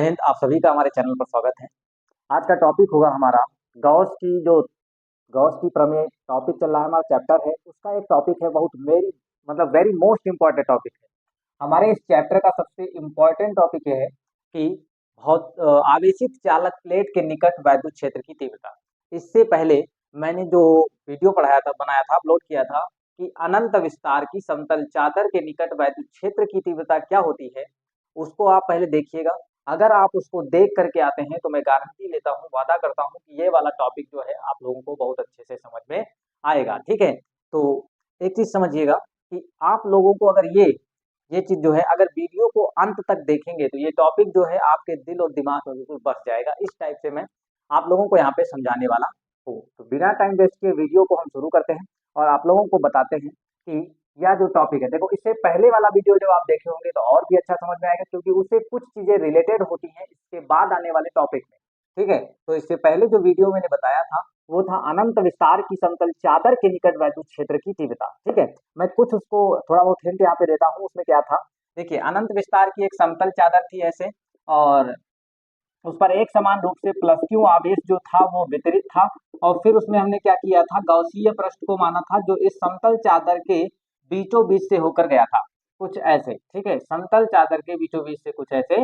हिंद। आप सभी का हमारे चैनल पर स्वागत है। आज का टॉपिक होगा हमारा गॉस की प्रमेय। टॉपिक चल रहा है, हमारा चैप्टर है, उसका एक टॉपिक है बहुत वेरी मोस्ट इम्पॉर्टेंट टॉपिक है। हमारे इस चैप्टर का सबसे इम्पॉर्टेंट टॉपिक ये है कि आवेशित चालक प्लेट के निकट वैद्युत क्षेत्र की तीव्रता। इससे पहले मैंने जो वीडियो बनाया था, अपलोड किया था कि अनंत विस्तार की समतल चादर के निकट वैद्युत क्षेत्र की तीव्रता क्या होती है, उसको आप पहले देखिएगा। अगर आप उसको देख करके आते हैं तो मैं गारंटी लेता हूँ, वादा करता हूँ कि ये वाला टॉपिक जो है आप लोगों को बहुत अच्छे से समझ में आएगा। ठीक है, तो एक चीज समझिएगा कि आप लोगों को अगर ये चीज जो है, अगर वीडियो को अंत तक देखेंगे तो ये टॉपिक जो है आपके दिल और दिमाग में बिल्कुल बस जाएगा। इस टाइप से मैं आप लोगों को यहाँ पे समझाने वाला हूँ। तो बिना टाइम वेस्ट किए वीडियो को हम शुरू करते हैं और आप लोगों को बताते हैं कि यह जो टॉपिक है, देखो इससे पहले वाला वीडियो जब आप देखे होंगे तो और भी अच्छा समझ में आएगा, क्योंकि उससे कुछ चीजें रिलेटेड होती हैं इसके बाद आने वाले टॉपिक में। ठीक है, तो इससे पहले जो वीडियो मैंने बताया था वो था अनंत विस्तार की समतल चादर के निकट वैद्युत क्षेत्र की तीव्रता। ठीक है, मैं कुछ उसको थोड़ा बहुत हिंट यहाँ पे देता हूँ। उसमें क्या था, देखिए अनंत विस्तार की एक समतल चादर थी ऐसे, और उस पर एक समान रूप से प्लस क्यू आवेश जो था वो वितरित था। और फिर उसमें हमने क्या किया था, गॉसीय पृष्ठ को माना था जो इस समतल चादर के बीचों बीच से होकर गया था, कुछ ऐसे। ठीक है, समतल चादर के बीचों बीच से कुछ ऐसे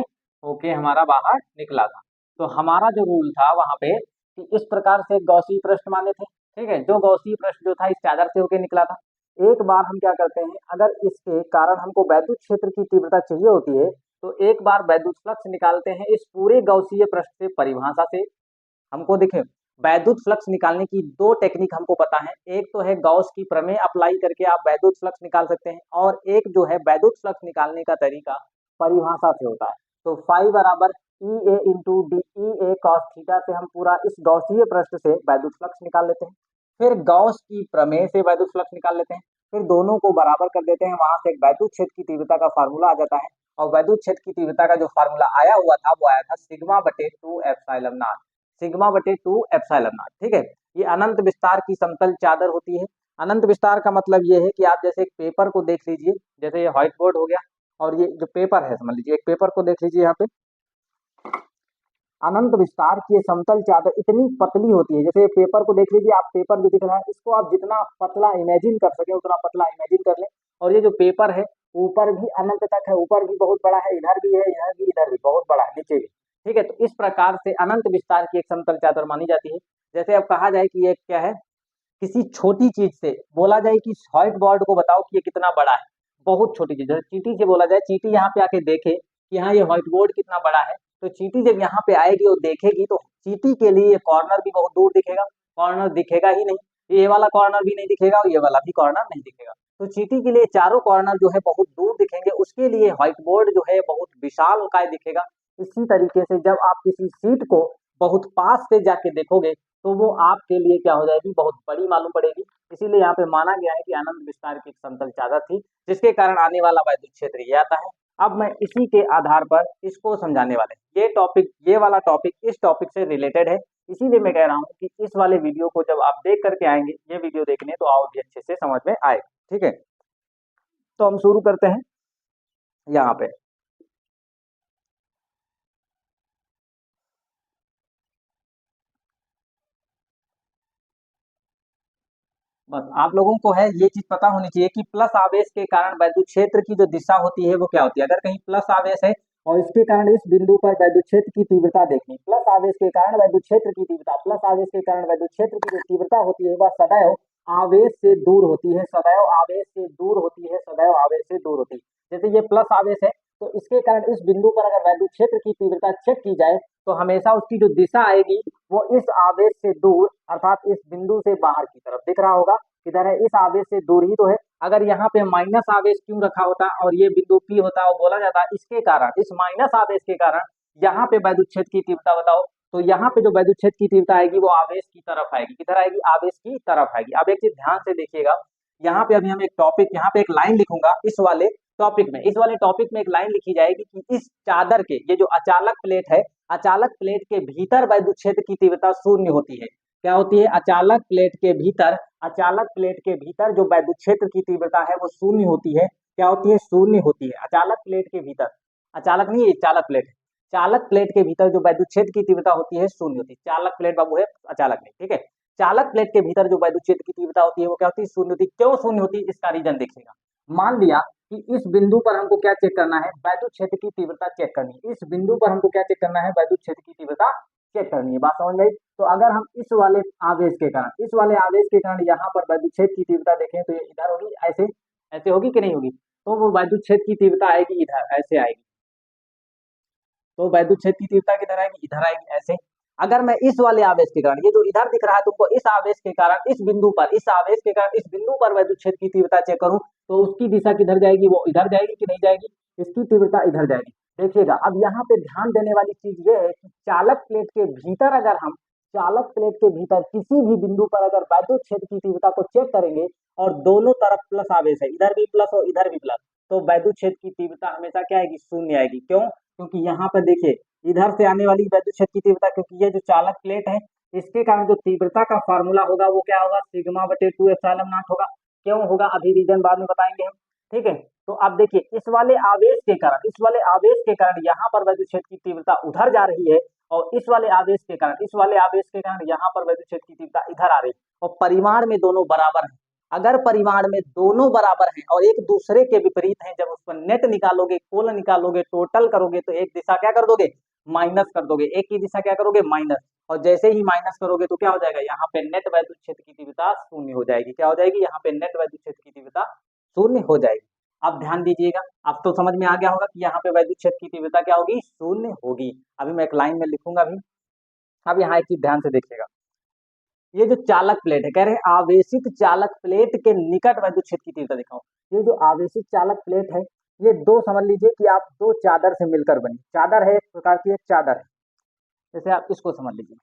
होके हमारा बाहर निकला था। तो हमारा जो रूल था वहां पे कि इस प्रकार से गॉसीय पृष्ठ माने थे। ठीक है, जो गॉसीय पृष्ठ जो था इस चादर से होके निकला था। एक बार हम क्या करते हैं, अगर इसके कारण हमको वैद्युत क्षेत्र की तीव्रता चाहिए होती है तो एक बार वैद्युत फ्लक्स निकालते हैं इस पूरे गॉसीय पृष्ठ से, परिभाषा से। हमको देखें, वैद्युत फ्लक्स निकालने की दो टेक्निक हमको पता है। एक तो है गॉस की प्रमेय अप्लाई करके आप वैद्युत फ्लक्स निकाल सकते हैं, और एक जो है वैद्युत फ्लक्स निकालने का तरीका परिभाषा से होता है। तो फाई बराबर ई ए इंटू डी ई ए कॉस थीटा से हम पूरा इस गॉसीय पृष्ठ से वैद्युत फ्लक्स निकाल लेते हैं। फिर गॉस की प्रमेय से वैद्युत फ्लक्स निकाल लेते हैं, फिर दोनों को बराबर कर देते हैं। वहां से एक वैद्युत क्षेत्र की तीव्रता का फार्मूला आ जाता है, और वैद्युत क्षेत्र की तीव्रता का जो फार्मूला आया हुआ था वो आया था सिग्मा बटे 2 एप्सिलॉन नॉट, सिग्मा बटे 2 एप्सिलॉन नॉट। ठीक है, ये अनंत विस्तार की समतल चादर होती है। अनंत विस्तार का मतलब ये है कि आप जैसे एक पेपर को देख लीजिए, जैसे ये व्हाइट बोर्ड हो गया और ये जो पेपर है, समझ लीजिए एक पेपर को देख लीजिए। यहाँ पे अनंत विस्तार की समतल चादर इतनी पतली होती है, जैसे पेपर को देख लीजिए आप, पेपर जो दिख रहा है इसको आप जितना पतला इमेजिन कर सके उतना पतला इमेजिन कर लें। और ये जो पेपर है ऊपर भी अनंत तक है, ऊपर भी बहुत बड़ा है, इधर भी है, इधर भी बहुत बड़ा है, नीचे भी। ठीक है, तो इस प्रकार से अनंत विस्तार की एक समतल चादर मानी जाती है। जैसे अब कहा जाए कि ये क्या है, किसी छोटी चीज से बोला जाए कि व्हाइट बोर्ड को बताओ कि ये कितना बड़ा है, बहुत छोटी चीज। जैसे चींटी से बोला जाए, चींटी यहाँ पे आके देखे कि हाँ ये व्हाइट बोर्ड कितना बड़ा है, तो चींटी जब यहाँ पे आएगी और देखेगी तो चींटी के लिए ये कॉर्नर भी बहुत दूर दिखेगा, कॉर्नर दिखेगा ही नहीं, ये वाला कॉर्नर भी नहीं दिखेगा और ये वाला भी कॉर्नर नहीं दिखेगा। तो चींटी के लिए चारों कॉर्नर जो है बहुत दूर दिखेंगे, उसके लिए व्हाइट बोर्ड जो है बहुत विशालकाय दिखेगा। इसी तरीके से जब आप किसी सीट को बहुत पास से जाके देखोगे तो वो आपके लिए क्या हो जाएगी, बहुत बड़ी मालूम पड़ेगी। इसीलिए यहाँ पे माना गया है कि अनंत विस्तार की एक समतल चादर थी, जिसके कारण आने वाला वैद्युत क्षेत्र ये आता है। अब मैं इसी के आधार पर इसको समझाने वाले, ये वाला टॉपिक इस टॉपिक से रिलेटेड है। इसीलिए मैं कह रहा हूँ कि इस वाले वीडियो को जब आप देख करके आएंगे ये वीडियो देखने, तो और भी अच्छे से समझ में आएगा। ठीक है, तो हम शुरू करते हैं यहाँ पे। बस आप लोगों को है ये चीज पता होनी चाहिए कि प्लस आवेश के कारण वैद्युत क्षेत्र की जो दिशा होती है वो क्या होती है। अगर कहीं प्लस आवेश है और इसके कारण इस बिंदु पर वैद्युत क्षेत्र की तीव्रता देखनी, प्लस आवेश के कारण वैद्युत क्षेत्र की तीव्रता, प्लस आवेश के कारण वैद्युत क्षेत्र की जो तीव्रता होती है वह सदैव आवेश से दूर होती है, सदैव आवेश से दूर होती है, सदैव आवेश से दूर होती है। जैसे ये प्लस आवेश है तो इसके कारण इस बिंदु पर अगर वैद्युत क्षेत्र की तीव्रता चेक की जाए तो हमेशा उसकी जो दिशा आएगी वो इस आवेश से दूर, अर्थात इस बिंदु से बाहर की तरफ दिख रहा होगा। किधर है, इस आवेश से दूर ही तो है। अगर यहाँ पे माइनस आवेश क्यों रखा होता और ये बिंदु पी होता और बोला जाता इसके कारण, इस माइनस आवेश के कारण यहाँ पे वैद्युत क्षेत्र की तीव्रता बताओ, तो यहाँ पे जो वैद्युत क्षेत्र की तीव्रता आएगी वो आवेश की तरफ आएगी। किधर आएगी, आवेश की तरफ आएगी। अब एक चीज ध्यान से देखिएगा, यहाँ पे अभी हम एक टॉपिक, यहाँ पे एक लाइन लिखूंगा इस वाले टॉपिक में, इस वाले टॉपिक में एक लाइन लिखी जाएगी कि इस चादर के, ये जो अचालक प्लेट है, अचालक प्लेट के भीतर वैद्युत क्षेत्र की तीव्रता शून्य होती है। क्या होती है, अचालक प्लेट के भीतर, अचालक प्लेट के भीतर जो वैद्युत क्षेत्र की तीव्रता है वो शून्य होती है। क्या होती है, शून्य होती है अचालक प्लेट के भीतर। अचालक नहीं, ये चालक प्लेट है। चालक प्लेट के भीतर जो वैद्युत क्षेत्र की तीव्रता होती है शून्य होती है। चालक प्लेट बाबू है, अचालक नहीं, ठीक है। चालक प्लेट के भीतर जो वैद्युत क्षेत्र की तीव्रता होती है वो क्या होती है, शून्य होती है। क्यों शून्य होती है, इसका रीजन देखिएगा। मान लिया कि इस बिंदु पर हमको क्या चेक करना है, वैद्युत क्षेत्र की तीव्रता चेक करनी है। इस बिंदु पर हमको क्या चेक करना है, वैद्युत क्षेत्र की तीव्रता चेक करनी है। बात समझ में आई? तो अगर हम इस वाले आवेश के कारण, इस वाले आवेश के कारण यहाँ पर वैद्युत क्षेत्र की तीव्रता देखें तो ये इधर होगी, ऐसे ऐसे होगी कि नहीं होगी, तो वो वैद्युत क्षेत्र की तीव्रता आएगी इधर, ऐसे आएगी। तो वैद्युत क्षेत्र की तीव्रता किधर आएगी, इधर आएगी, ऐसे। अगर मैं इस वाले आवेश के कारण, ये जो इधर दिख रहा है तुमको, इस आवेश के कारण इस बिंदु पर, इस आवेश के कारण इस बिंदु पर वैद्युत क्षेत्र की तीव्रता चेक करूं, तो उसकी दिशा किधर जाएगी, वो इधर जाएगी कि नहीं जाएगी, इसकी तीव्रता इधर जाएगी। देखिएगा, अब यहाँ पे ध्यान देने वाली चीज ये है कि चालक प्लेट के भीतर अगर हम, चालक प्लेट के भीतर किसी भी बिंदु पर अगर वैद्युत क्षेत्र की तीव्रता को चेक करेंगे और दोनों तरफ प्लस आवेश है, इधर भी प्लस और इधर भी प्लस, तो वैद्युत क्षेत्र की तीव्रता हमेशा क्या आएगी, शून्य आएगी। क्यों? क्योंकि यहाँ पर देखिए इधर से आने वाली वैद्युत क्षेत्र की तीव्रता, क्योंकि ये जो चालक प्लेट है इसके कारण जो तीव्रता का फॉर्मूला होगा वो क्या होगा, सिग्मा बटे 2 एप्सिलॉन नॉट होगा। क्यों होगा, अभी रीजन बाद में बताएंगे हम, ठीक है। तो अब देखिए इस वाले आवेश के कारण, इस वाले आवेश के कारण यहाँ पर वैद्युत क्षेत्र की तीव्रता उधर जा रही है, और इस वाले आवेश के कारण, इस वाले आवेश के कारण यहाँ पर वैद्युत क्षेत्र की तीव्रता इधर आ रही है, और परिमाण में दोनों बराबर है। अगर परिमाण में दोनों बराबर हैं और एक दूसरे के विपरीत हैं, जब उस पर नेट निकालोगे, कुल निकालोगे, टोटल करोगे, तो एक दिशा क्या कर दोगे, माइनस कर दोगे, एक की दिशा क्या करोगे, माइनस। और जैसे ही माइनस करोगे तो क्या हो जाएगा, यहाँ पे नेट वैद्युत क्षेत्र की तीव्रता शून्य हो जाएगी। क्या हो जाएगी, यहाँ पे नेट वैद्युत क्षेत्र की तीव्रता शून्य हो जाएगी। अब ध्यान दीजिएगा, अब तो समझ में आ गया होगा कि यहाँ पे वैद्युत क्षेत्र की तीव्रता क्या होगी, शून्य होगी। अभी मैं एक लाइन में लिखूंगा अभी। अब यहाँ एक चीज ध्यान से देखिएगा, ये जो चालक प्लेट है, कह रहे हैं आवेशित चालक प्लेट के निकट वैद्युत क्षेत्र की तीव्रता दिखाओ। ये जो आवेशित चालक प्लेट है, ये दो, समझ लीजिए कि आप दो चादर से मिलकर बनी, चादर है एक प्रकार की, एक चादर है। जैसे आप इसको समझ लीजिए,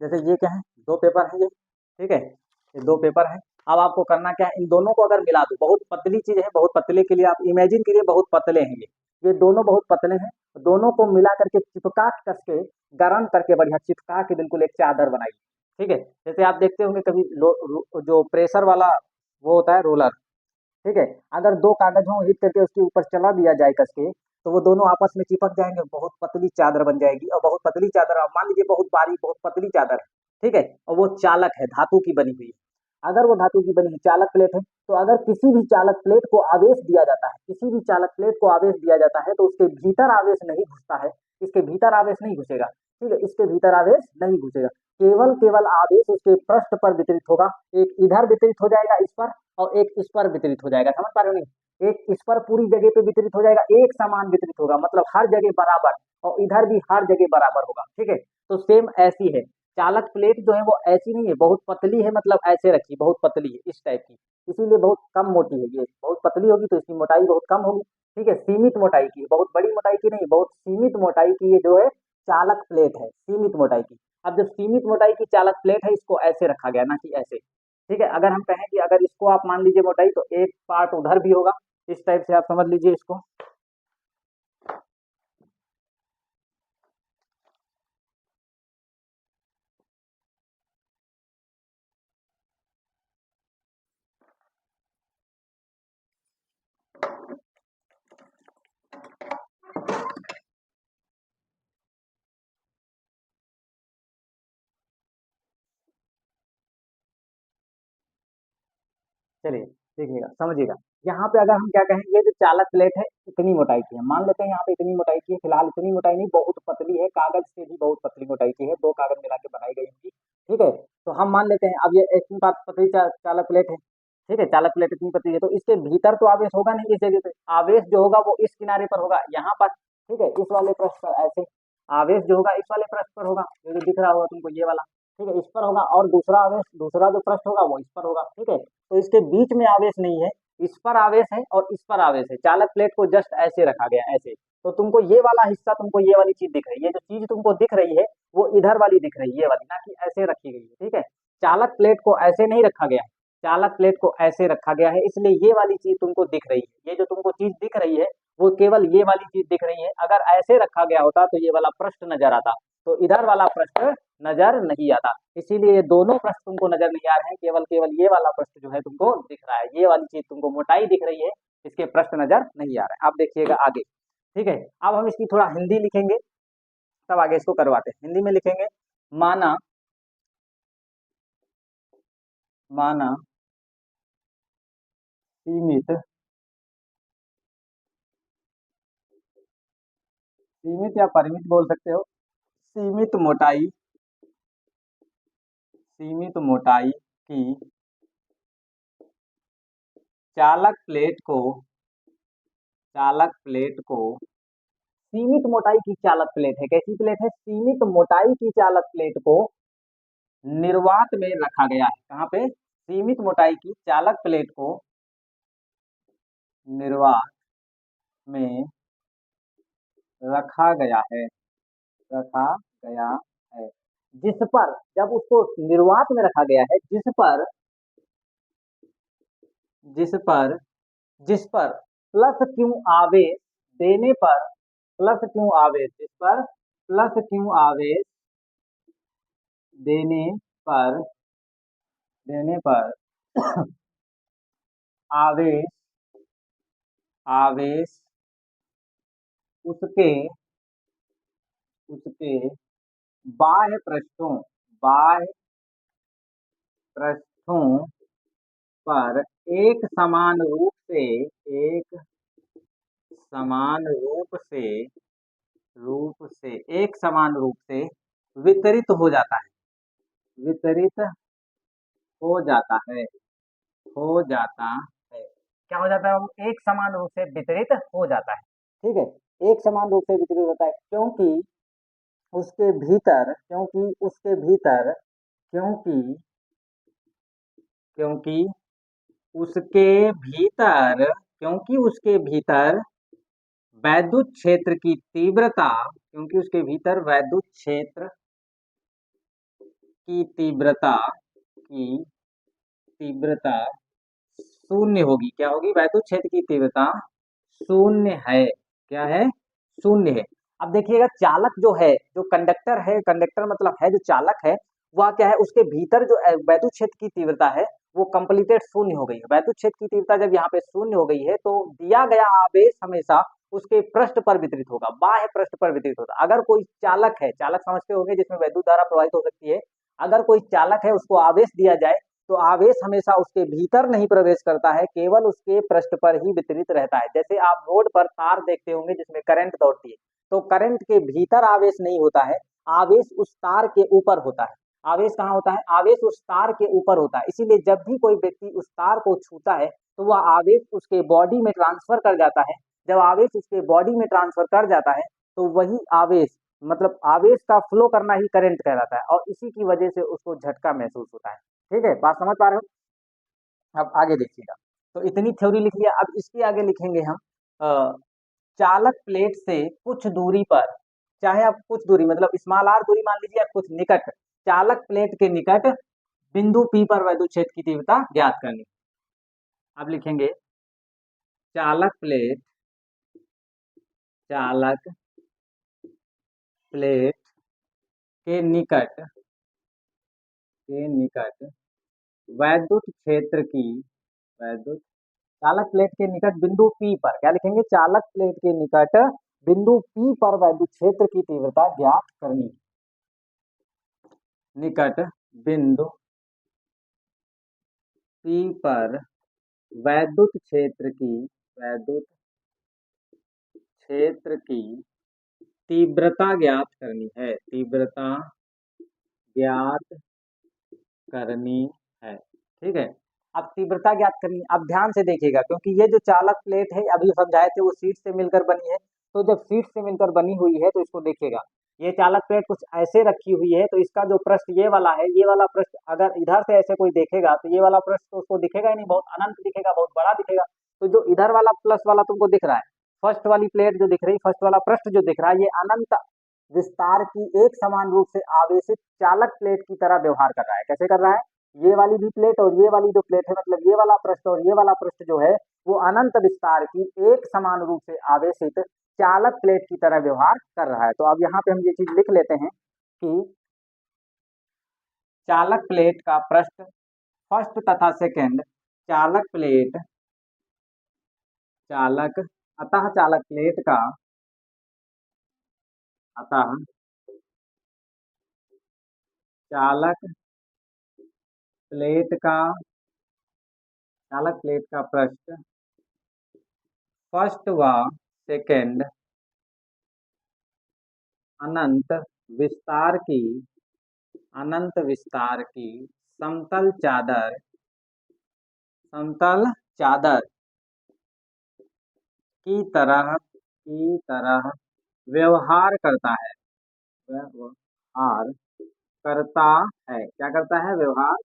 जैसे ये क्या है, दो पेपर है ये, ठीक है, ये दो पेपर है। अब आपको करना क्या है, इन दोनों को अगर मिला दो, बहुत पतली चीज है, बहुत पतले के लिए आप इमेजिन करिए बहुत पतले हैं ये दोनों बहुत पतले हैं, दोनों को मिला करके चिपका कस के, गर्म करके बढ़िया चिपका के बिल्कुल एक चादर बनाई, ठीक है। जैसे आप देखते होंगे कभी जो प्रेशर वाला वो होता है रोलर, ठीक है, अगर दो कागज हो हिट करके उसके ऊपर चला दिया जाए कस के, तो वो दोनों आपस में चिपक जाएंगे, बहुत पतली चादर बन जाएगी। और बहुत पतली चादर, आप मान लीजिए बहुत बारीक बहुत पतली चादर है, ठीक है, और वो चालक है, धातु की बनी हुई है। अगर वो धातु की बनी हुई चालक प्लेट है, तो अगर किसी भी चालक प्लेट को आवेश दिया जाता है, किसी भी चालक प्लेट को आवेश दिया जाता है, तो उसके भीतर आवेश नहीं घुसता है, इसके भीतर आवेश नहीं घुसेगा, ठीक है, इसके भीतर आवेश नहीं घुसेगा, केवल केवल आवेश उसके पृष्ठ पर वितरित होगा। एक इधर वितरित हो जाएगा इस पर, और एक इस पर वितरित हो जाएगा, समझ पा रहे हो नहीं, एक इस पर पूरी जगह पे वितरित हो जाएगा, एक समान वितरित होगा, मतलब हर जगह बराबर, और इधर भी हर जगह बराबर होगा, ठीक है। तो सेम ऐसी है चालक प्लेट जो है, वो ऐसी नहीं है, बहुत पतली है, मतलब ऐसे रखी, बहुत पतली है इस टाइप की, इसीलिए बहुत कम मोटी है। ये बहुत पतली होगी तो इसकी मोटाई बहुत कम होगी, ठीक है, सीमित मोटाई की, बहुत बड़ी मोटाई की नहीं, बहुत सीमित मोटाई की ये जो है चालक प्लेट है, सीमित मोटाई की। अब जब सीमित मोटाई की चालक प्लेट है, इसको ऐसे रखा गया, ना कि ऐसे, ठीक है। अगर हम कहें कि अगर इसको आप मान लीजिए मोटाई, तो एक पार्ट उधर भी होगा, इस टाइप से आप समझ लीजिए इसको। चलिए देखिएगा, समझिएगा, यहाँ पे अगर हम क्या कहें, ये जो चालक प्लेट है इतनी मोटाई की है, मान लेते हैं यहाँ पे इतनी मोटाई की है, फिलहाल इतनी मोटाई नहीं, बहुत पतली है, कागज से भी बहुत पतली मोटाई की है, दो कागज मिला के बनाई गई होगी, ठीक है। तो हम मान लेते हैं, अब ये इतनी पतली चालक प्लेट है, ठीक है, चालक प्लेट इतनी पतली है, तो इसके भीतर तो आवेश होगा नहीं इस जगह पे, आवेश जो होगा वो इस किनारे पर होगा, यहाँ पर, ठीक है, इस वाले पृष्ठ पर ऐसे, आवेश जो होगा इस वाले पृष्ठ पर होगा, ये जो दिख रहा होगा तुमको ये वाला, ठीक है, इस पर होगा, और दूसरा आवेश, दूसरा जो पृष्ठ होगा वो इस पर होगा, ठीक है। तो इसके बीच में आवेश नहीं है, इस पर आवेश है और इस पर आवेश है, चालक प्लेट को जस्ट ऐसे रखा गया, ऐसे। तो तुमको ये वाला हिस्सा, तुमको ये वाली चीज दिख रही है, जो चीज तुमको दिख रही है वो इधर वाली दिख रही है, ये वाली, ना कि ऐसे रखी गई है, ठीक है। चालक प्लेट को ऐसे नहीं रखा गया है, चालक प्लेट को ऐसे रखा गया है, इसलिए ये वाली चीज तुमको दिख रही है, ये जो तुमको चीज दिख रही है वो केवल ये वाली चीज दिख रही है। अगर ऐसे रखा गया होता तो ये वाला पृष्ठ नजर आता, तो इधर वाला पृष्ठ नजर नहीं आता, इसीलिए ये दोनों पृष्ठ तुमको नजर नहीं आ रहे हैं, केवल केवल ये वाला पृष्ठ जो है तुमको दिख रहा है, ये वाली चीज तुमको मोटाई दिख रही है, इसके पृष्ठ नजर नहीं आ रहा है। आप देखिएगा आगे, ठीक है, अब हम इसकी थोड़ा हिंदी लिखेंगे, तब आगे इसको करवाते हैं। हिंदी में लिखेंगे, माना माना सीमित सीमित या परिमित बोल सकते हो, सीमित मोटाई की चालक प्लेट को सीमित मोटाई की चालक प्लेट है, कैसी प्लेट है, सीमित मोटाई की चालक प्लेट को निर्वात में रखा गया है। कहाँ पे, सीमित मोटाई की चालक प्लेट को निर्वात में रखा गया है, रखा गया है, जिस पर, जब उसको निर्वात में रखा गया है, जिस पर प्लस क्यू आवेश देने पर, प्लस क्यू आवेश, जिस पर प्लस क्यू आवेश देने पर आवेश आवेश उसके उसके बाह्य पृष्ठों पर एक समान एक समान रूप से एक समान रूप से वितरित हो जाता है, वितरित हो जाता है हो जाता है क्या हो जाता है, वो एक समान रूप से वितरित हो जाता है। ठीक है, एक समान रूप से वितरित होता है, क्योंकि उसके भीतर क्योंकि उसके भीतर क्योंकि क्योंकि उसके भीतर क्योंकि उसके भीतर वैद्युत क्षेत्र की तीव्रता क्योंकि उसके भीतर वैद्युत क्षेत्र की तीव्रता शून्य होगी। क्या होगी, वैद्युत क्षेत्र की तीव्रता शून्य है। क्या है, शून्य है। अब देखिएगा, चालक जो है, जो कंडक्टर है, कंडक्टर मतलब है जो चालक है, वह क्या है, उसके भीतर जो वैद्युत क्षेत्र की तीव्रता है वो कंप्लीटेड शून्य हो गई है। वैद्युत क्षेत्र की तीव्रता जब यहाँ पे शून्य हो गई है तो दिया गया आवेश हमेशा उसके पृष्ठ पर वितरित होगा, बाह्य पृष्ठ पर वितरित होगा। अगर कोई चालक है, चालक समझते होंगे जिसमें वैद्युत धारा प्रवाहित हो सकती है, अगर कोई चालक है उसको आवेश दिया जाए तो आवेश हमेशा उसके भीतर नहीं प्रवेश करता है, केवल उसके पृष्ठ पर ही वितरित रहता है। जैसे आप रोड पर तार देखते होंगे जिसमें करंट दौड़ती है, तो करंट के भीतर आवेश नहीं होता है, आवेश उस तार के ऊपर होता है। आवेश कहाँ होता है, आवेश उस तार के ऊपर होता है। इसीलिए जब भी कोई व्यक्ति उस तार को छूता है तो वह आवेश उसके बॉडी में ट्रांसफर कर जाता है। जब आवेश उसके बॉडी में ट्रांसफर कर जाता है तो वही आवेश, मतलब आवेश का फ्लो करना ही करंट कहलाता है, और इसी की वजह से उसको झटका महसूस होता है। ठीक है, बात समझ पा रहे हो। अब आगे देखिएगा, तो इतनी थ्योरी लिख लिया, अब इसके आगे लिखेंगे हम चालक प्लेट से कुछ दूरी पर, चाहे आप कुछ दूरी मतलब स्मॉल आर दूरी मान लीजिए, या कुछ निकट, चालक प्लेट के निकट बिंदु पी पर वैद्युत क्षेत्र की तीव्रता ज्ञात करनी। अब लिखेंगे चालक प्लेट के निकट वैद्युत क्षेत्र की वैद्युत चालक प्लेट के निकट बिंदु P पर, क्या लिखेंगे, चालक प्लेट के निकट बिंदु P पर वैद्युत क्षेत्र की तीव्रता ज्ञात करनी। निकट बिंदु P पर वैद्युत क्षेत्र की तीव्रता ज्ञात करनी है, तीव्रता ज्ञात करनी है। ठीक है, अब तीव्रता ज्ञात करनी, अब ध्यान से देखिएगा, क्योंकि ये जो चालक प्लेट है अभी समझाए थे वो शीट से मिलकर बनी है, तो जब शीट से मिलकर बनी हुई है तो इसको देखिएगा, ये चालक प्लेट कुछ ऐसे रखी हुई है, तो इसका जो पृष्ठ ये वाला है, ये वाला पृष्ठ अगर इधर से ऐसे कोई देखेगा तो ये वाला पृष्ठ तो उसको दिखेगा ही नहीं, बहुत अनंत दिखेगा, बहुत बड़ा दिखेगा। तो जो इधर वाला प्लस वाला तुमको दिख रहा है, फर्स्ट वाली प्लेट जो दिख रही, फर्स्ट वाला पृष्ठ जो दिख रहा है, ये अनंत विस्तार की एक समान रूप से आवेशित चालक प्लेट की तरह व्यवहार कर रहा है। कैसे कर रहा है, ये वाली भी प्लेट और ये वाली जो प्लेट है, मतलब ये वाला पृष्ठ और ये वाला पृष्ठ जो है, वो अनंत विस्तार की एक समान रूप से आवेशित चालक प्लेट की तरह व्यवहार कर रहा है। तो अब यहाँ पे हम ये चीज लिख लेते हैं कि चालक प्लेट का पृष्ठ फर्स्ट तथा सेकंड चालक प्लेट चालक अतः चालक प्लेट का अतः चालक प्लेट का चालक प्लेट का पृष्ठ फर्स्ट व सेकंड अनंत विस्तार की अनंत विस्तार की समतल चादर की तरह व्यवहार करता है। व्यवहार करता क्या करता है? व्यवहार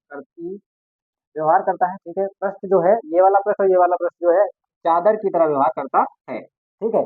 करता है। ठीक है, पृष्ठ जो है ये वाला पृष्ठ और ये वाला पृष्ठ जो है चादर की तरह व्यवहार करता है। ठीक है,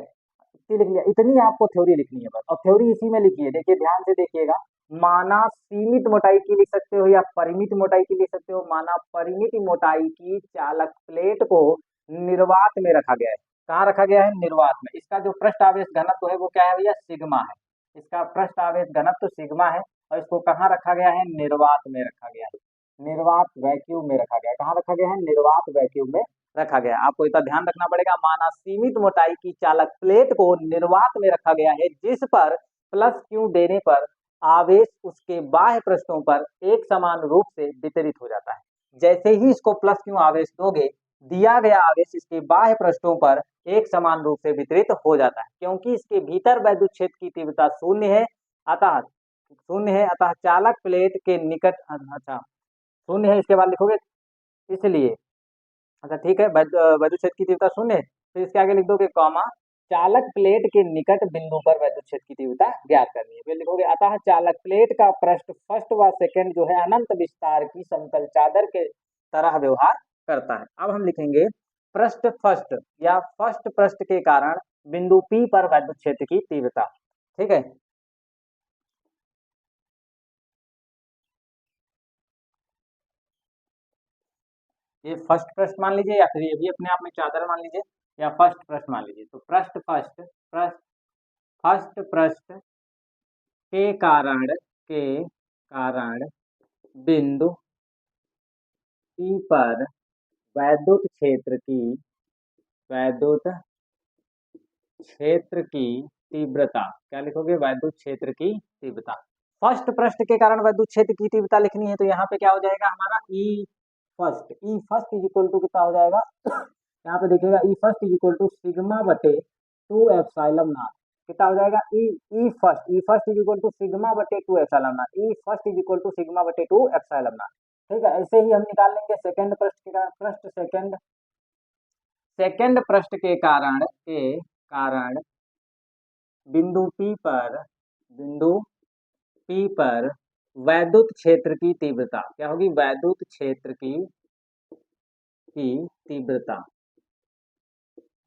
इतनी लिख लिया, इतनी आपको थ्योरी लिखनी है बस, और थ्योरी इसी में लिखी है। देखिए ध्यान से देखिएगा, माना सीमित मोटाई की लिख सकते हो या परिमित मोटाई की लिख सकते हो। माना परिमित मोटाई की चालक प्लेट को निर्वात में रखा गया है। कहाँ रखा गया है? निर्वात में। इसका जो पृष्ठ आवेश घनत्व है वो क्या है भैया? सिग्मा है। इसका पृष्ठ आवेश घनत्व सिग्मा है, और इसको कहाँ रखा गया है? निर्वात में रखा गया है। निर्वात वैक्यूम में रखा गया है। कहाँ रखा गया है? निर्वात वैक्यूम में रखा गया। आपको इतना ध्यान रखना पड़ेगा। माना सीमित मोटाई की चालक प्लेट को निर्वात में रखा गया है, जिस पर प्लस क्यू देने पर आवेश उसके बाह्य पृष्ठों पर एक समान रूप से वितरित हो जाता है। जैसे ही इसको प्लस क्यू आवेश दोगे, दिया गया आवेश इसके बाह्य पृष्ठों पर एक समान रूप से वितरित हो जाता है। क्योंकि इसके भीतर वैद्युत क्षेत्र की तीव्रता शून्य है, अतः चालक प्लेट के निकट, अच्छा शून्य है, इसके बाद लिखोगे इसलिए, अच्छा ठीक है, वैद्युत क्षेत्र की तीव्रता शून्य है, फिर इसके आगे लिख दोगे कॉमा, चालक प्लेट के निकट बिंदु पर वैद्युत क्षेत्र की तीव्रता ज्ञात करनी है। फिर लिखोगे अतः चालक प्लेट का पृष्ठ फर्स्ट व सेकंड जो है अनंत विस्तार की समतल चादर के तरह व्यवहार करता है। अब हम लिखेंगे पृष्ठ फर्स्ट या फर्स्ट पृष्ठ के कारण बिंदु P पर वैद्युत क्षेत्र की तीव्रता। ठीक है, ये फर्स्ट पृष्ठ मान लीजिए, या फिर ये भी अपने आप में चादर मान लीजिए, या फर्स्ट पृष्ठ मान लीजिए। तो फर्स्ट पृष्ठ के कारण बिंदु P पर वैद्युत क्षेत्र की तीव्रता, क्या लिखोगे? वैद्युत क्षेत्र की तीव्रता। फर्स्ट पृष्ठ के कारण वैद्युत क्षेत्र की तीव्रता लिखनी है, तो यहाँ पे क्या हो जाएगा हमारा? E first is equal to कितना हो जाएगा? यहाँ पे देखिएगा E first is equal to sigma बटे 2 एप्सिलॉन नॉट। कितना हो जाएगा? E first is equal to sigma बटे 2 epsilon naught. E first is equal to sigma बटे 2 एप्सिलॉन नॉट। ठीक है, ऐसे ही हम निकाल लेंगे सेकंड पृष्ठ के कारण। सेकंड पृष्ठ के कारण बिंदु P पर वैद्युत क्षेत्र की तीव्रता क्या होगी? वैद्युत क्षेत्र की तीव्रता,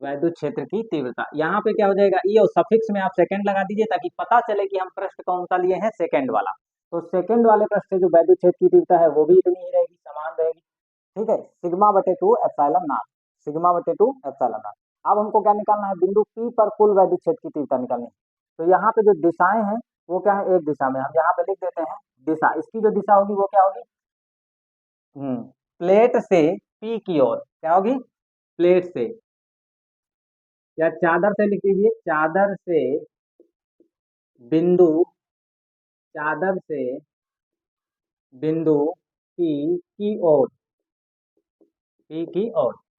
वैद्युत क्षेत्र की तीव्रता। यहाँ पे क्या हो जाएगा? ई और सफिक्स में आप सेकंड लगा दीजिए, ताकि पता चले कि हम पृष्ठ कौन सा लिए हैं, सेकंड वाला। तो सेकंड वाले पृष्ठ से जो वैद्युत क्षेत्र की तीव्रता है वो भी इतनी ही रहेगी, समान रहेगी। ठीक है, सिग्मा बटे 2 एप्सिलॉन नॉट, सिग्मा बटे 2 एप्सिलॉन नॉट। अब हमको क्या निकालना है? बिंदु P पर कुल वैद्युत क्षेत्र की तीव्रता निकालनी है। तो यहाँ पे जो दिशाएं हैं वो क्या है? एक दिशा में, हम यहाँ पे लिख देते हैं दिशा। इसकी जो दिशा होगी वो क्या होगी? प्लेट से P की ओर क्या होगी? प्लेट से या चादर से लिख दीजिए, बिंदु चादर से बिंदु P की ओर।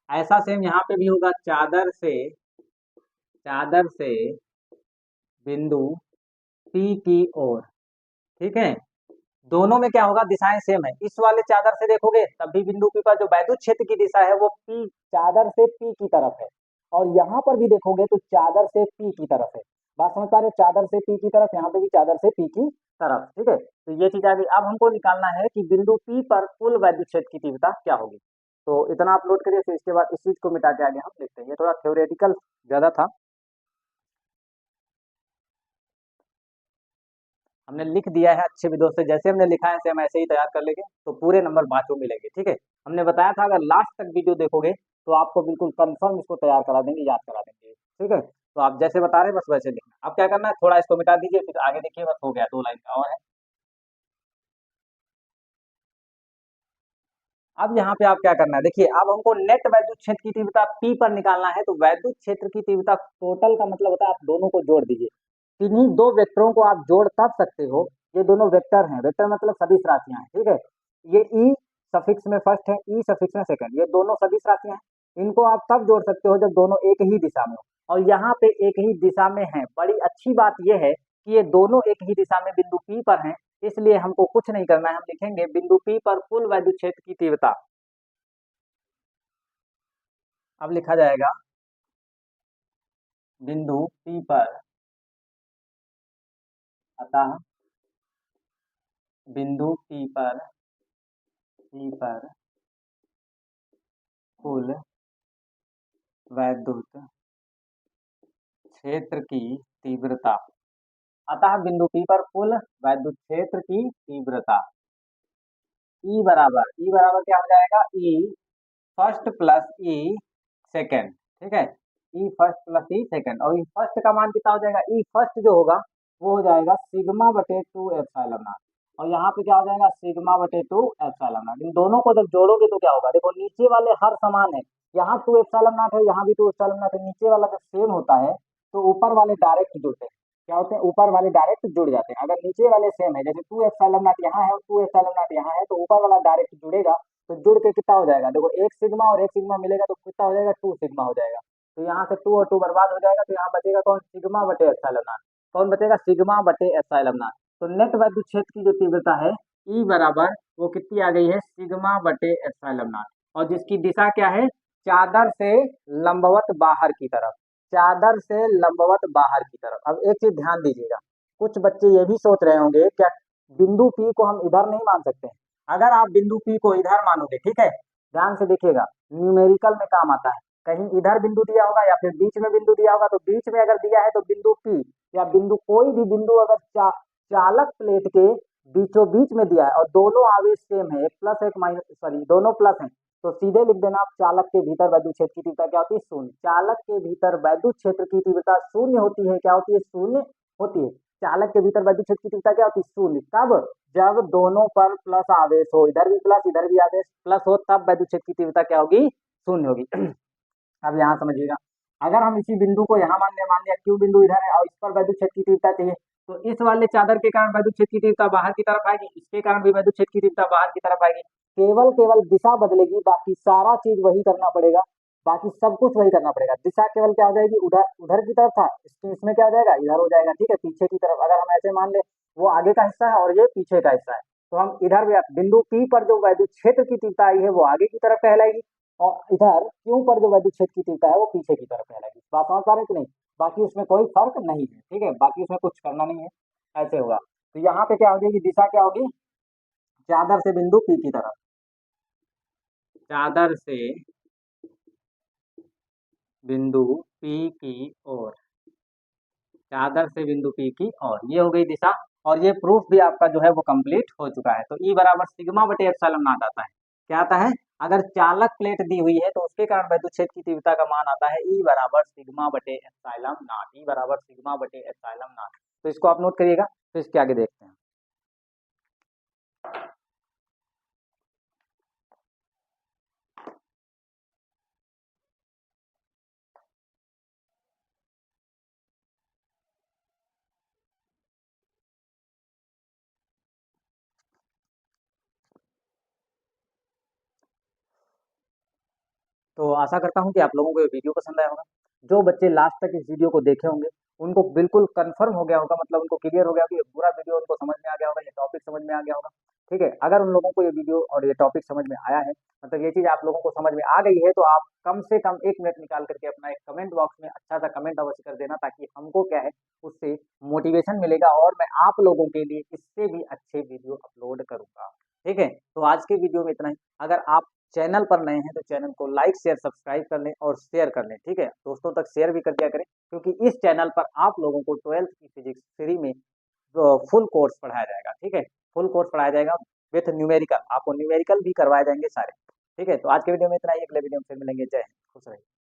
ऐसा सेम यहाँ पे भी होगा, चादर से बिंदु P की ओर। ठीक है, दोनों में क्या होगा? दिशाएं सेम है। इस वाले चादर से देखोगे तब भी बिंदु P पर जो वैद्युत क्षेत्र की दिशा है वो P चादर से P की तरफ है, और यहाँ पर भी देखोगे तो चादर से P की तरफ है। बात समझ पा रहे हो? चादर से P की तरफ, यहाँ पे भी चादर से P की तरफ। ठीक है, तो ये चीज आ गई। अब हमको निकालना है कि बिंदु P पर कुल वैद्युत क्षेत्र की तीव्रता क्या होगी। तो इतना आप नोट करिए, फिर इसके बाद इस चीज को मिटा के आगे हम देखते हैं। ये थोड़ा थ्योरेटिकल ज्यादा था, हमने लिख दिया है अच्छे विधों से। जैसे हमने लिखा है सेम ऐसे ही तैयार कर लेंगे तो पूरे नंबर बाद में मिलेंगे। ठीक है, हमने बताया था अगर लास्ट तक वीडियो देखोगे तो आपको बिल्कुल कंफर्म इसको तैयार करा देंगे, याद करा देंगे। ठीक है, तो आप जैसे बता रहे हैं बस वैसे लिखना। अब क्या करना है? थोड़ा इसको मिटा दीजिए, फिर आगे देखिए, बस हो गया, 2 लाइन का और है। अब यहाँ पे आप क्या करना है? देखिए, अब हमको नेट वैद्युत क्षेत्र की तीव्रता P पर निकालना है। तो वैद्युत क्षेत्र की तीव्रता टोटल का मतलब होता है आप दोनों को जोड़ दीजिए। किन्हीं दो वेक्टरों को आप जोड़ तब सकते हो, ये दोनों वेक्टर हैं, वेक्टर मतलब सदिश राशियां हैं, ठीक है। ये ई सफिक्स में फर्स्ट है, ई सफिक्स में सेकंड, ये दोनों सदिश राशियां हैं। इनको आप तब जोड़ सकते हो जब दोनों एक ही दिशा में हो, और यहाँ पे एक ही दिशा में है। बड़ी अच्छी बात यह है कि ये दोनों एक ही दिशा में बिंदु P पर हैं, इसलिए हमको कुछ नहीं करना है, हम लिखेंगे बिंदु P पर कुल वैद्युत क्षेत्र की तीव्रता। अब लिखा जाएगा बिंदु P पर, अतः बिंदु P पर कुल वैद्युत क्षेत्र की तीव्रता। अतः बिंदु P पर कुल वैद्युत क्षेत्र की तीव्रता ई बराबर क्या हो जाएगा, ई फर्स्ट प्लस ई सेकेंड, ठीक है। ई फर्स्ट प्लस ई सेकेंड, और ई फर्स्ट का मान कितना हो जाएगा, ई फर्स्ट जो होगा वो हो जाएगा सिग्मा बटे 2 एप्सिलॉन नॉट, और यहाँ पे क्या हो जाएगा सिग्मा बटे 2 एप्सिलॉन नॉट। इन दोनों को जब जोड़ोगे तो क्या होगा, देखो नीचे वाले हर समान है, यहाँ 2 एप्सिलॉन नॉट है, यहाँ भी 2 एप्सिलॉन नॉट है, नीचे वाला जब सेम होता है तो ऊपर वाले डायरेक्ट जुड़ते हैं, क्या होते हैं, ऊपर वाले डायरेक्ट जुड़ जाते हैं। अगर नीचे वाले सेम है, जैसे 2 एप्सिलॉन नॉट यहाँ है और 2 एप्सिलॉन नॉट यहाँ है, तो ऊपर वाला डायरेक्ट जुड़ेगा, तो जुड़ के कितना हो जाएगा, देखो एक सिग्मा और एक सिग्मा मिलेगा तो कितना हो जाएगा, 2 सिग्मा हो जाएगा। तो यहाँ से 2 और 2 बर्बाद हो जाएगा, तो यहाँ बचेगा कौन, सिग्मा बटे एप्सिलॉन नॉट। कौन बचेगा, सिग्मा बटे एप्सिलॉन नॉट। तो नेट वैद्युत क्षेत्र की जो तीव्रता है ई बराबर वो कितनी आ गई है, सिग्मा बटे एप्सिलॉन नॉट, और जिसकी दिशा क्या है, चादर से लंबवत बाहर की तरफ, चादर से लंबवत बाहर की तरफ। अब एक चीज ध्यान दीजिएगा, कुछ बच्चे ये भी सोच रहे होंगे क्या बिंदु P को हम इधर नहीं मान सकते हैं। अगर आप बिंदु P को इधर मानोगे, ठीक है, ध्यान से देखिएगा, न्यूमेरिकल में काम आता है, कहीं इधर बिंदु दिया होगा या फिर बीच में बिंदु दिया होगा, तो बीच में अगर दिया है तो बिंदु P या बिंदु कोई भी बिंदु अगर चालक प्लेट के बीचों बीच में दिया है और दोनों आवेश सेम है, एक प्लस एक माइनस, सॉरी दोनों प्लस हैं, तो सीधे लिख देना आप चालक के भीतर वैद्युत क्षेत्र की तीव्रता क्या होती है, शून्य। चालक के भीतर वैद्युत क्षेत्र की तीव्रता शून्य होती है, क्या होती है, शून्य होती है। चालक के भीतर वैद्युत क्षेत्र की तीव्रता क्या होती है, शून्य। कब, जब दोनों पर प्लस आवेश हो, इधर भी प्लस इधर भी आवेश प्लस हो, तब वैद्युत क्षेत्र की तीव्रता क्या होगी, शून्य होगी। अब यहाँ समझिएगा, अगर हम इसी बिंदु को यहाँ मान लिया क्यू बिंदु इधर है और इस पर वैद्युत क्षेत्र की तीव्रता चाहिए, तो इस वाले चादर के कारण वैद्युत क्षेत्र की तीव्रता बाहर की तरफ आएगी, इसके कारण भी वैद्युत क्षेत्र की तीव्रता बाहर की तरफ आएगी। केवल दिशा बदलेगी, बाकी सारा चीज वही करना पड़ेगा, बाकी सब कुछ वही करना पड़ेगा। दिशा केवल क्या हो जाएगी, उधर उधर की तरफ था, इसमें क्या हो जाएगा, इधर हो जाएगा, ठीक है, पीछे की तरफ। अगर हम ऐसे मान ले वो आगे का हिस्सा है और ये पीछे का हिस्सा है, तो हम इधर भी बिंदु P पर जो वैद्युत क्षेत्र की तीव्रता आई है वो आगे की तरफ कहलाएगी, और इधर क्यों पर जो वैद्युत क्षेत्र की तीव्रता है वो पीछे की तरफ कहलाएगी। बात समझ पा रहे हैं कि नहीं, बाकी उसमें कोई फर्क नहीं है, ठीक है, बाकी उसमें कुछ करना नहीं है, ऐसे होगा। तो यहाँ पे क्या हो जाएगी, दिशा क्या होगी, चादर से बिंदु P की तरफ, चादर से बिंदु P की ओर, चादर से बिंदु P की ओर, ये हो गई दिशा। और ये प्रूफ भी आपका जो है वो कंप्लीट हो चुका है। तो ई बराबर सिग्मा बटे एप्सिलॉन नॉट आता है, क्या आता है, अगर चालक प्लेट दी हुई है तो उसके कारण वैद्युत क्षेत्र की तीव्रता का मान आता है ई बराबर सिग्मा बटे एप्सिलॉन नॉट, ई बराबर सिग्मा बटे एप्सिलॉन नॉट। तो इसको आप नोट करिएगा, तो इसके आगे देखते हैं। तो आशा करता हूँ कि आप लोगों को ये वीडियो पसंद आया होगा। जो बच्चे लास्ट तक इस वीडियो को देखे होंगे उनको बिल्कुल कंफर्म हो गया होगा, मतलब उनको क्लियर हो गया कि ये पूरा वीडियो उनको समझ में आ गया होगा, ये टॉपिक समझ में आ गया होगा, ठीक है। अगर उन लोगों को ये वीडियो और ये टॉपिक समझ में आया है, मतलब ये चीज़ आप लोगों को समझ में आ गई है, तो आप कम से कम 1 मिनट निकाल करके अपना एक कमेंट बॉक्स में अच्छा सा कमेंट अवश्य कर देना, ताकि हमको क्या है उससे मोटिवेशन मिलेगा और मैं आप लोगों के लिए इससे भी अच्छे वीडियो अपलोड करूंगा, ठीक है। तो आज के वीडियो में इतना ही। अगर आप चैनल पर नए हैं तो चैनल को लाइक शेयर सब्सक्राइब कर लें और शेयर कर लें, ठीक है, दोस्तों तक शेयर भी कर दिया करें, क्योंकि इस चैनल पर आप लोगों को 12th की फिजिक्स फ्री में फुल कोर्स पढ़ाया जाएगा, ठीक है, फुल कोर्स पढ़ाया जाएगा विथ न्यूमेरिकल, आपको न्यूमेरिकल भी करवाए जाएंगे सारे, ठीक है। तो आज के वीडियो में इतना ही, अगले वीडियो में फिर मिलेंगे। जय हिंद, खुश रहिए।